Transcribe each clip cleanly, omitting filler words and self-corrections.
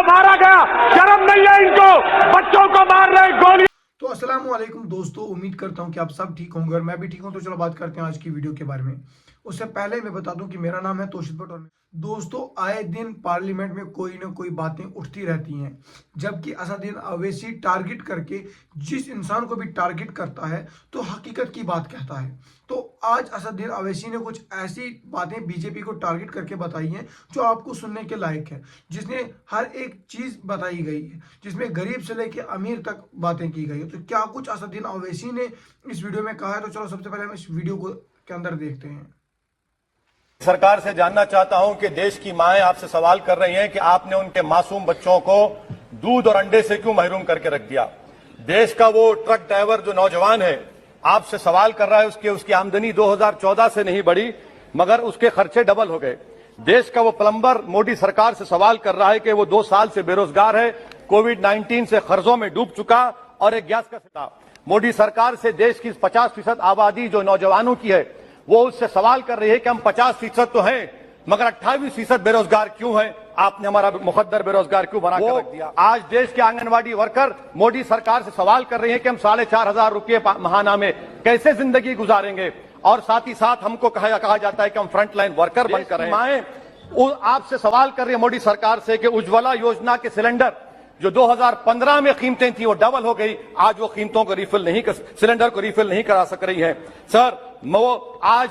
मारा गया, शर्म नहीं है इनको, बच्चों को मार रहे गोली। तो अस्सलाम वालेकुम दोस्तों, उम्मीद करता हूं कि आप सब ठीक होंगे और मैं भी ठीक हूं। तो चलो बात करते हैं आज की वीडियो के बारे में। उससे पहले मैं बता दूं कि मेरा नाम है तोशिद भट्ट और दोस्तों आए दिन पार्लियामेंट में कोई ना कोई बातें उठती रहती हैं, जबकि असदुद्दीन अवैसी टारगेट करके जिस इंसान को भी टारगेट करता है तो हकीकत की बात कहता है। तो आज असदुद्दीन अवैसी ने कुछ ऐसी बातें बीजेपी को टारगेट करके बताई हैं जो आपको सुनने के लायक है, जिसने हर एक चीज बताई गई है, जिसमें गरीब से लेकर अमीर तक बातें की गई है। तो क्या कुछ असदुद्दीन अवैसी ने इस वीडियो में कहा है, तो चलो सबसे पहले हम इस वीडियो को के अंदर देखते हैं। सरकार से जानना चाहता हूं कि देश की माएं आपसे सवाल कर रही हैं कि आपने उनके मासूम बच्चों को दूध और अंडे से क्यों महरूम करके रख दिया। देश का वो ट्रक ड्राइवर जो नौजवान है आपसे सवाल कर रहा है, उसकी आमदनी 2014 से नहीं बढ़ी मगर उसके खर्चे डबल हो गए। देश का वो प्लम्बर मोदी सरकार से सवाल कर रहा है कि वो 2 साल से बेरोजगार है, कोविड-19 से कर्जों में डूब चुका और एक गैस का सिलेंडर। मोदी सरकार से देश की 50% आबादी जो नौजवानों की है वो उससे सवाल कर रही है कि हम 50% तो हैं मगर 28% बेरोजगार क्यों हैं, आपने हमारा मुकद्दर बेरोजगार क्यों बना कर रख दिया। आज देश के आंगनवाड़ी वर्कर मोदी सरकार से सवाल कर रहे हैं कि हम 4,500 रुपये माहाना में कैसे जिंदगी गुजारेंगे, और साथ ही साथ हमको कहा जाता है कि हम फ्रंटलाइन वर्कर बनकर रहे। माएं आपसे सवाल कर रही है मोदी सरकार से कि उज्ज्वला योजना के सिलेंडर जो 2015 में कीमतें थी वो डबल हो गई, आज वो कीमतों को रिफिल नहीं सिलेंडर को रिफिल नहीं करा सक रही है। सर वो आज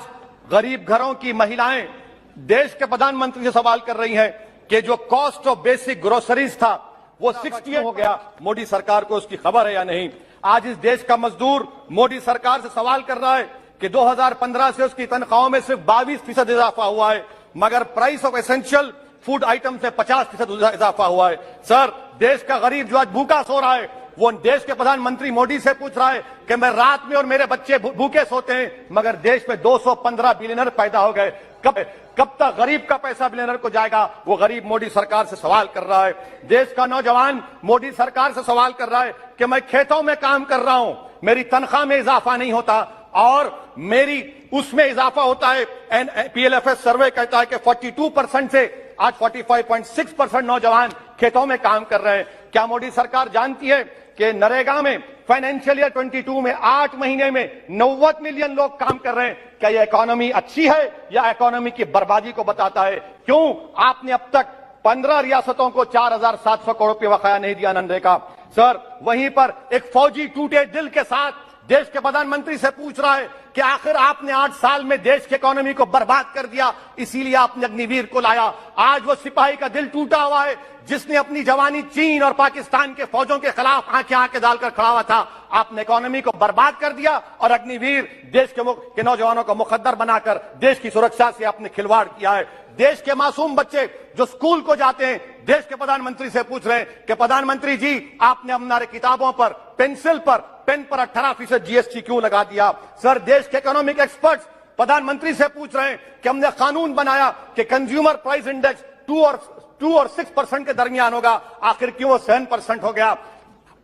गरीब घरों की महिलाएं देश के प्रधानमंत्री से सवाल कर रही हैं कि जो कॉस्ट ऑफ बेसिक ग्रोसरीज था वो 68 हो गया, मोदी सरकार को उसकी खबर है या नहीं। आज इस देश का मजदूर मोदी सरकार से सवाल कर रहा है कि 2015 से उसकी तनख्वाहों में सिर्फ 22% इजाफा हुआ है मगर price of essential food item से 50% इजाफा हुआ है। सर देश का गरीब जो आज भूखा सो रहा है वो देश के प्रधानमंत्री मोदी से पूछ रहा है कि मैं रात में और मेरे बच्चे भूखे सोते हैं मगर देश में 215 बिलियनर पैदा हो गए, कब तक गरीब का पैसा बिलियनर को जाएगा, वो गरीब मोदी सरकार से सवाल कर रहा है। देश का नौजवान मोदी सरकार से सवाल कर रहा है कि मैं खेतों में काम कर रहा हूं, मेरी तनख्वाह में इजाफा नहीं होता और मेरी उसमें इजाफा होता है। PLFS सर्वे कहता है कि 42% से आज 45.6% नौजवान खेतों में काम कर रहे हैं। क्या मोदी सरकार जानती है कि नरेगा में फाइनेंशियल ईयर 22 में 8 महीने में 90 मिलियन लोग काम कर रहे हैं। क्या यह इकोनॉमी अच्छी है या इकोनॉमी की बर्बादी को बताता है? क्यों आपने अब तक 15 रियासतों को 4,700 करोड़ रुपये बकाया नहीं दिया नरेगा। सर वहीं पर एक फौजी टूटे दिल के साथ देश के प्रधानमंत्री से पूछ रहा है कि आखिर आपने 8 साल में देश की इकोनॉमी को बर्बाद कर दिया, इसीलिए आपने अग्निवीर को लाया। आज वो सिपाही का दिल टूटा हुआ है जिसने अपनी जवानी चीन और पाकिस्तान के फौजों के खिलाफ आंखें डालकर खड़ा हुआ था। आपने इकोनॉमी को बर्बाद कर दिया और अग्निवीर देश के नौजवानों को मुकद्दर बनाकर देश की सुरक्षा से आपने खिलवाड़ किया है। देश के मासूम बच्चे जो स्कूल को जाते हैं देश के प्रधानमंत्री से पूछ रहे हैं कि प्रधानमंत्री जी आपने हमारे किताबों पर पेंसिल पर पेन पर 18% GST क्यों लगा दिया। सर देश के इकोनॉमिक एक्सपर्ट्स प्रधानमंत्री से पूछ रहे हैं कि हमने कानून बनाया कि कंज्यूमर प्राइस इंडेक्स 2 और 6% के दरमियान होगा, आखिर क्यों वो 7% हो गया।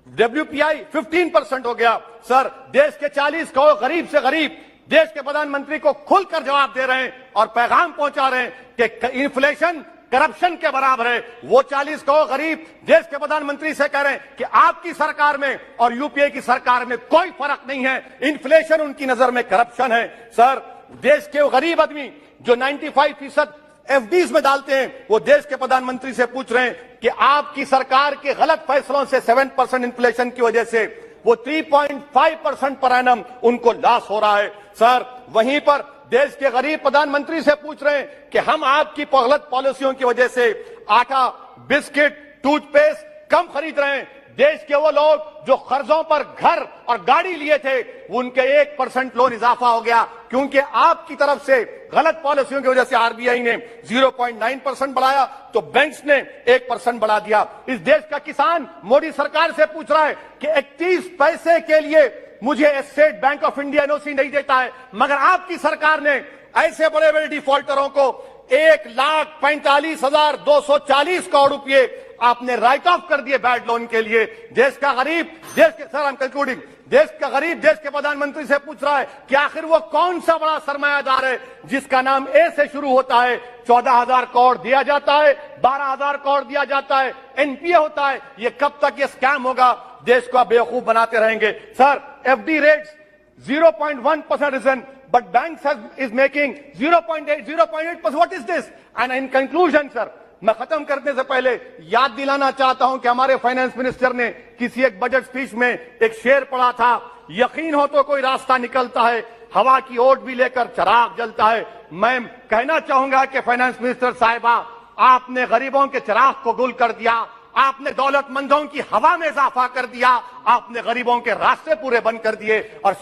WPI 15% हो गया। सर देश के 40 करोड़ गरीब से गरीब देश के प्रधानमंत्री को खुलकर जवाब दे रहे हैं और पैगाम पहुंचा रहे हैं कि इन्फ्लेशन करप्शन के बराबर है। वो 40 करोड़ गरीब देश के प्रधानमंत्री से कह रहे हैं कि आपकी सरकार में और यूपीए की सरकार में कोई फर्क नहीं है, इन्फ्लेशन उनकी नजर में करप्शन है। सर देश के गरीब आदमी जो 95% FDs में डालते हैं वो देश के प्रधानमंत्री से पूछ रहे हैं कि आपकी सरकार के गलत फैसलों से 7% इन्फ्लेशन की वजह से वो 3.5% पर एनम उनको लॉस हो रहा है। सर वहीं पर देश के गरीब प्रधानमंत्री से पूछ रहे हैं कि हम आपकी गलत पॉलिसियों की वजह से आटा, बिस्किट, टूथपेस्ट कम खरीद रहे हैं। देश के वो लोग जो कर्जों पर घर और गाड़ी लिए थे उनके 1% लोन इजाफा हो गया क्योंकि आपकी तरफ से गलत पॉलिसियों की वजह से RBI ने 0.9% बढ़ाया तो बैंक्स ने 1% बढ़ा दिया। इस देश का किसान मोदी सरकार से पूछ रहा है कि 31 पैसे के लिए मुझे state bank of India NOC नहीं देता है मगर आपकी सरकार ने ऐसे बड़े बड़े डिफॉल्टरों को 1,45,240 करोड़ रुपए आपने राइट ऑफ कर दिए बैड लोन के लिए। देश का गरीब, देश के सर, आई एम कंक्लूडिंग, देश का गरीब देश के प्रधानमंत्री से पूछ रहा है कि आखिर वो कौन सा बड़ा सरमायादार है जिसका नाम ए से शुरू होता है, 14,000 करोड़ दिया जाता है, 12,000 करोड़ दिया जाता है, एनपीए होता है। ये कब तक ये स्कैम होगा? देश को आप बेवकूफ बनाते रहेंगे। Sir, FD rates 0.1% risen, but banks is making 0.8%. What is this? And in conclusion, sir, मैं खत्म करने से पहले याद दिलाना चाहता हूं कि हमारे फाइनेंस मिनिस्टर ने किसी एक बजट स्पीच में एक शेर पढ़ा था, यकीन हो तो कोई रास्ता निकलता है, हवा की ओट भी लेकर चिराग जलता है। मैं कहना चाहूंगा कि फाइनेंस मिनिस्टर साहिबा, आपने गरीबों के चिराग को गुल कर दिया, आपने दौलतमंदों की हवा में इजाफा कर दिया, आपने गरीबों के रास्ते पूरे बंद कर दिए। और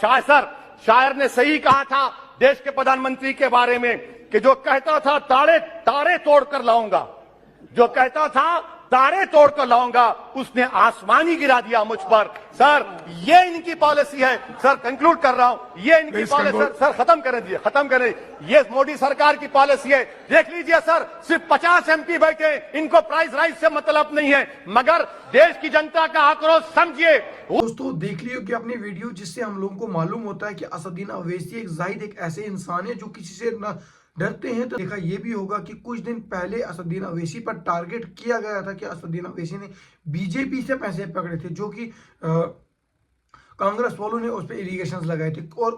शायर ने सही कहा था देश के प्रधानमंत्री के बारे में कि जो कहता था तारे तोड़कर लाऊंगा, जो कहता था तारे तोड़कर लाऊंगा, उसने आसमान ही गिरा दिया मुझ पर। सर, ये इनकी पॉलिसी है। सर, कंक्लूड कर रहा हूं, ये इनकी पॉलिसी। सर, खत्म करें। ये मोदी सरकार की पॉलिसी है। देख लीजिए सर, सिर्फ 50 एमपी बैठे, इनको प्राइस राइज से मतलब नहीं है, मगर देश की जनता का आक्रोश समझिए। दोस्तों, देख लियो कि अपनी वीडियो, जिससे हम लोगों को मालूम होता है कि असदुद्दीन अवैसी एक जाहिद एक ऐसे इंसान है जो किसी से न डरते हैं। तो देखा ये भी होगा कि कुछ दिन पहले असदुद्दीन अवैसी पर टारगेट किया गया था कि असदुद्दीन अवैसी ने बीजेपी से पैसे पकड़े थे, जो कि कांग्रेस वालों ने उस पर एलिगेशंस लगाए थे। और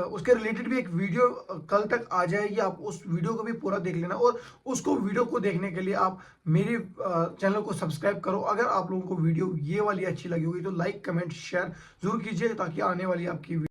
उसके रिलेटेड भी एक वीडियो कल तक आ जाएगी, आप उस वीडियो को भी पूरा देख लेना। और उसको वीडियो को देखने के लिए आप मेरे चैनल को सब्सक्राइब करो। अगर आप लोगों को वीडियो ये वाली अच्छी लगी होगी तो लाइक कमेंट शेयर जरूर कीजिए, ताकि आने वाली आपकी